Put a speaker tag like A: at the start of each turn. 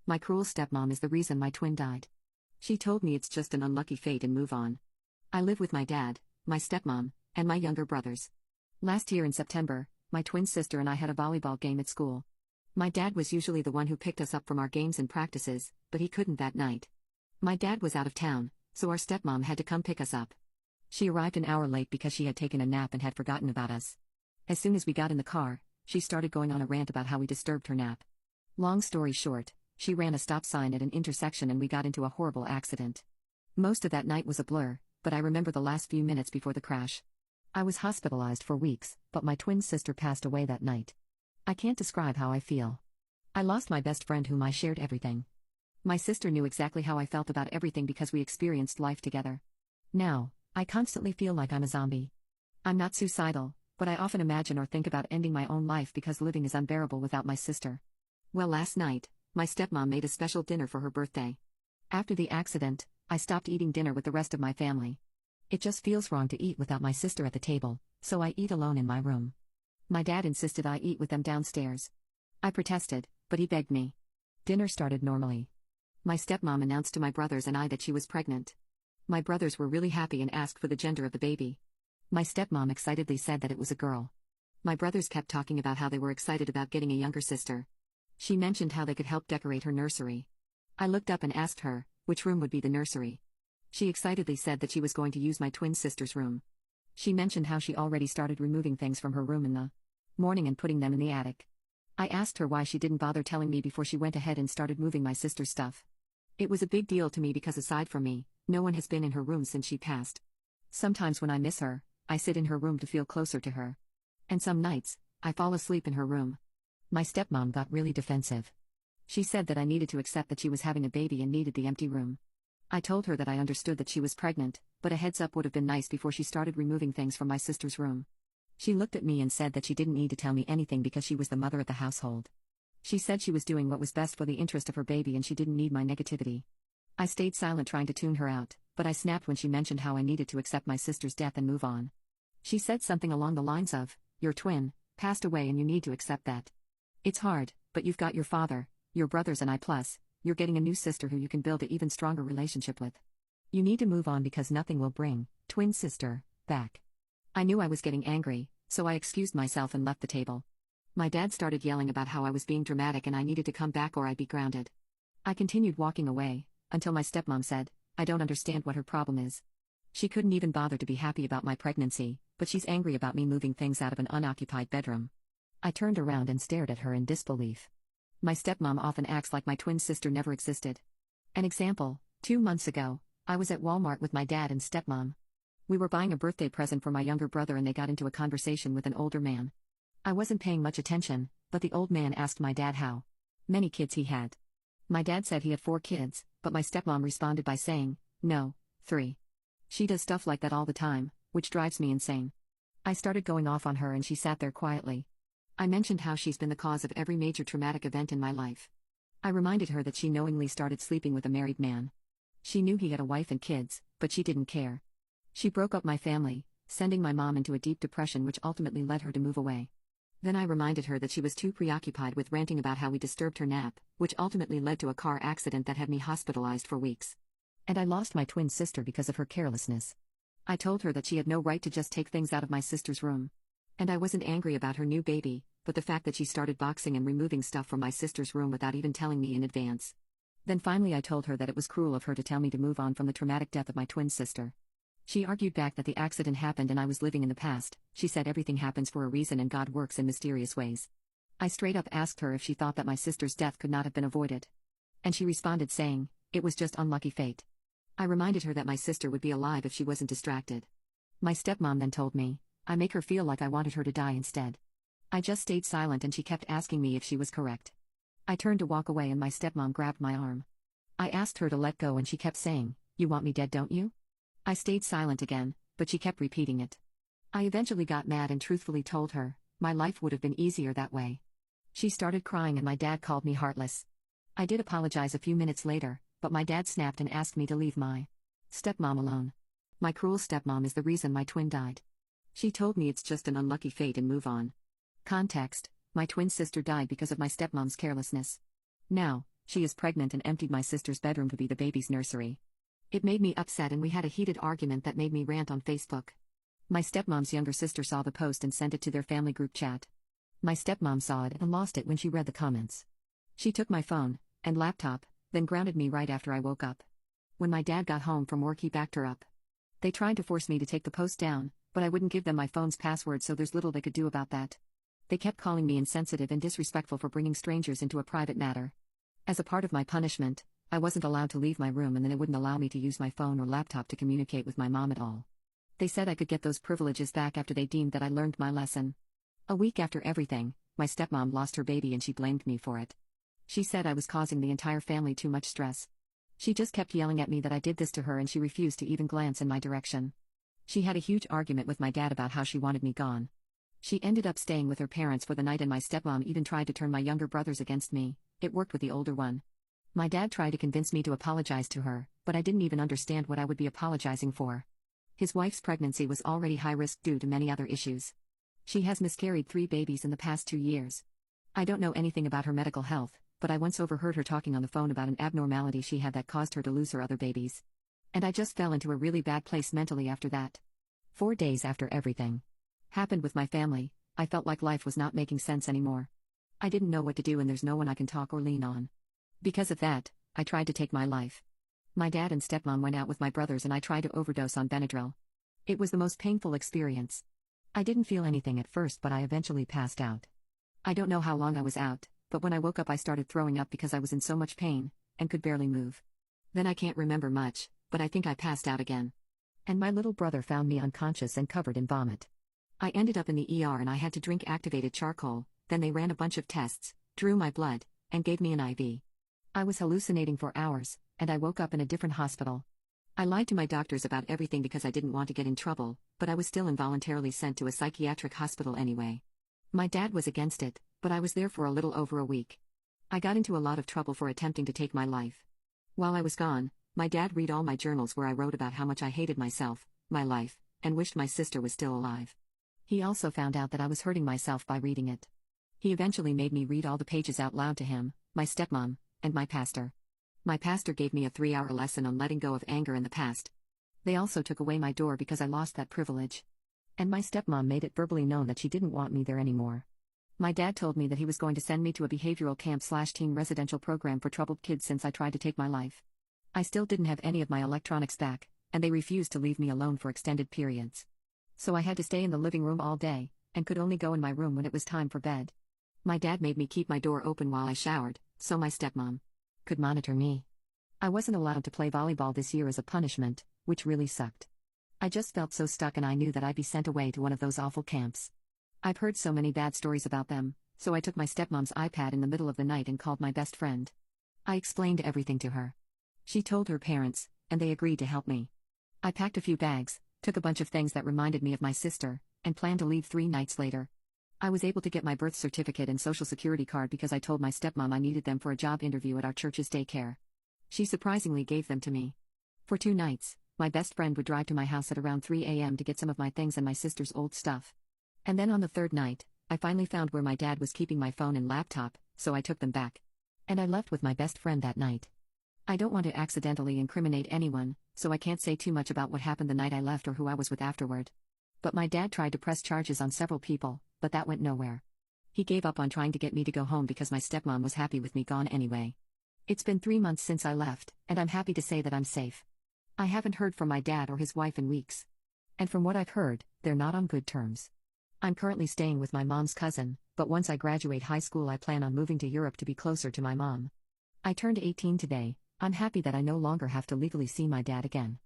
A: My cruel stepmom is the reason my twin died. She told me it's just an unlucky fate and move on. I live with my dad, my stepmom, and my younger brothers. Last year in September, my twin sister and I had a volleyball game at school. My dad was usually the one who picked us up from our games and practices, but he couldn't that night. My dad was out of town, so our stepmom had to come pick us up. She arrived an hour late because she had taken a nap and had forgotten about us. As soon as we got in the car, she started going on a rant about how we disturbed her nap. Long story short, she ran a stop sign at an intersection and we got into a horrible accident. Most of that night was a blur, but I remember the last few minutes before the crash. I was hospitalized for weeks, but my twin sister passed away that night. I can't describe how I feel. I lost my best friend whom I shared everything. My sister knew exactly how I felt about everything because we experienced life together. Now, I constantly feel like I'm a zombie. I'm not suicidal, but I often imagine or think about ending my own life because living is unbearable without my sister. Well, last night, my stepmom made a special dinner for her birthday. After the accident, I stopped eating dinner with the rest of my family. It just feels wrong to eat without my sister at the table, so I eat alone in my room. My dad insisted I eat with them downstairs. I protested, but he begged me. Dinner started normally. My stepmom announced to my brothers and I that she was pregnant. My brothers were really happy and asked for the gender of the baby. My stepmom excitedly said that it was a girl. My brothers kept talking about how they were excited about getting a younger sister. She mentioned how they could help decorate her nursery. I looked up and asked her, which room would be the nursery. She excitedly said that she was going to use my twin sister's room. She mentioned how she already started removing things from her room in the morning and putting them in the attic. I asked her why she didn't bother telling me before she went ahead and started moving my sister's stuff. It was a big deal to me because aside from me, no one has been in her room since she passed. Sometimes when I miss her, I sit in her room to feel closer to her. And some nights, I fall asleep in her room. My stepmom got really defensive. She said that I needed to accept that she was having a baby and needed the empty room. I told her that I understood that she was pregnant, but a heads up would have been nice before she started removing things from my sister's room. She looked at me and said that she didn't need to tell me anything because she was the mother of the household. She said she was doing what was best for the interest of her baby and she didn't need my negativity. I stayed silent trying to tune her out, but I snapped when she mentioned how I needed to accept my sister's death and move on. She said something along the lines of, "Your twin passed away and you need to accept that. It's hard, but you've got your father, your brothers and I plus, you're getting a new sister who you can build an even stronger relationship with. You need to move on because nothing will bring, twin sister, back." I knew I was getting angry, so I excused myself and left the table. My dad started yelling about how I was being dramatic and I needed to come back or I'd be grounded. I continued walking away, until my stepmom said, "I don't understand what her problem is. She couldn't even bother to be happy about my pregnancy, but she's angry about me moving things out of an unoccupied bedroom." I turned around and stared at her in disbelief. My stepmom often acts like my twin sister never existed. An example, 2 months ago, I was at Walmart with my dad and stepmom. We were buying a birthday present for my younger brother and they got into a conversation with an older man. I wasn't paying much attention, but the old man asked my dad how many kids he had. My dad said he had 4 kids, but my stepmom responded by saying, "No, 3. She does stuff like that all the time, which drives me insane." I started going off on her and she sat there quietly. I mentioned how she's been the cause of every major traumatic event in my life. I reminded her that she knowingly started sleeping with a married man. She knew he had a wife and kids, but she didn't care. She broke up my family, sending my mom into a deep depression which ultimately led her to move away. Then I reminded her that she was too preoccupied with ranting about how we disturbed her nap, which ultimately led to a car accident that had me hospitalized for weeks. And I lost my twin sister because of her carelessness. I told her that she had no right to just take things out of my sister's room. And I wasn't angry about her new baby, but the fact that she started boxing and removing stuff from my sister's room without even telling me in advance. Then finally I told her that it was cruel of her to tell me to move on from the traumatic death of my twin sister. She argued back that the accident happened and I was living in the past. She said everything happens for a reason and God works in mysterious ways. I straight up asked her if she thought that my sister's death could not have been avoided. And she responded saying, "It was just unlucky fate." I reminded her that my sister would be alive if she wasn't distracted. My stepmom then told me, I make her feel like I wanted her to die instead. I just stayed silent and she kept asking me if she was correct. I turned to walk away and my stepmom grabbed my arm. I asked her to let go and she kept saying, "You want me dead, don't you?" I stayed silent again, but she kept repeating it. I eventually got mad and truthfully told her, my life would have been easier that way. She started crying and my dad called me heartless. I did apologize a few minutes later, but my dad snapped and asked me to leave my stepmom alone. My cruel stepmom is the reason my twin died. She told me it's just an unlucky fate and move on. Context: my twin sister died because of my stepmom's carelessness. Now, She is pregnant and emptied my sister's bedroom to be the baby's nursery. It made me upset and we had a heated argument that made me rant on Facebook. My stepmom's younger sister saw the post and sent it to their family group chat. My stepmom saw it and lost it when she read the comments. She took my phone and laptop, then grounded me right after I woke up. When my dad got home from work, he backed her up. They tried to force me to take the post down, but I wouldn't give them my phone's password, so there's little they could do about that. They kept calling me insensitive and disrespectful for bringing strangers into a private matter. As a part of my punishment, I wasn't allowed to leave my room, and then it wouldn't allow me to use my phone or laptop to communicate with my mom at all. They said I could get those privileges back after they deemed that I learned my lesson. A week after everything, my stepmom lost her baby and she blamed me for it. She said I was causing the entire family too much stress. She just kept yelling at me that I did this to her, and she refused to even glance in my direction. She had a huge argument with my dad about how she wanted me gone. She ended up staying with her parents for the night, and my stepmom even tried to turn my younger brothers against me. It worked with the older one. My dad tried to convince me to apologize to her, but I didn't even understand what I would be apologizing for. His wife's pregnancy was already high risk due to many other issues. She has miscarried 3 babies in the past 2 years. I don't know anything about her medical health, but I once overheard her talking on the phone about an abnormality she had that caused her to lose her other babies. And I just fell into a really bad place mentally after that. 4 days after everything happened with my family, I felt like life was not making sense anymore. I didn't know what to do, and there's no one I can talk or lean on. Because of that, I tried to take my life. My dad and stepmom went out with my brothers and I tried to overdose on Benadryl. It was the most painful experience. I didn't feel anything at first, but I eventually passed out. I don't know how long I was out, but when I woke up I started throwing up because I was in so much pain, and could barely move. Then I can't remember much, but I think I passed out again. And my little brother found me unconscious and covered in vomit. I ended up in the ER and I had to drink activated charcoal, then they ran a bunch of tests, drew my blood, and gave me an IV. I was hallucinating for hours, and I woke up in a different hospital. I lied to my doctors about everything because I didn't want to get in trouble, but I was still involuntarily sent to a psychiatric hospital anyway. My dad was against it, but I was there for a little over a week. I got into a lot of trouble for attempting to take my life. While I was gone, my dad read all my journals where I wrote about how much I hated myself, my life, and wished my sister was still alive. He also found out that I was hurting myself by reading it. He eventually made me read all the pages out loud to him, my stepmom, and my pastor. My pastor gave me a 3-hour lesson on letting go of anger in the past. They also took away my door because I lost that privilege. And my stepmom made it verbally known that she didn't want me there anymore. My dad told me that he was going to send me to a behavioral camp/teen residential program for troubled kids since I tried to take my life. I still didn't have any of my electronics back, and they refused to leave me alone for extended periods. So I had to stay in the living room all day, and could only go in my room when it was time for bed. My dad made me keep my door open while I showered, so my stepmom could monitor me. I wasn't allowed to play volleyball this year as a punishment, which really sucked. I just felt so stuck, and I knew that I'd be sent away to one of those awful camps. I've heard so many bad stories about them, so I took my stepmom's iPad in the middle of the night and called my best friend. I explained everything to her. She told her parents, and they agreed to help me. I packed a few bags, took a bunch of things that reminded me of my sister, and planned to leave 3 nights later. I was able to get my birth certificate and social security card because I told my stepmom I needed them for a job interview at our church's daycare. She surprisingly gave them to me. For 2 nights, my best friend would drive to my house at around 3 a.m. to get some of my things and my sister's old stuff. And then on the 3rd night, I finally found where my dad was keeping my phone and laptop, so I took them back. And I left with my best friend that night. I don't want to accidentally incriminate anyone, so I can't say too much about what happened the night I left or who I was with afterward. But my dad tried to press charges on several people, but that went nowhere. He gave up on trying to get me to go home because my stepmom was happy with me gone anyway. It's been 3 months since I left, and I'm happy to say that I'm safe. I haven't heard from my dad or his wife in weeks. And from what I've heard, they're not on good terms. I'm currently staying with my mom's cousin, but once I graduate high school I plan on moving to Europe to be closer to my mom. I turned 18 today. I'm happy that I no longer have to legally see my dad again.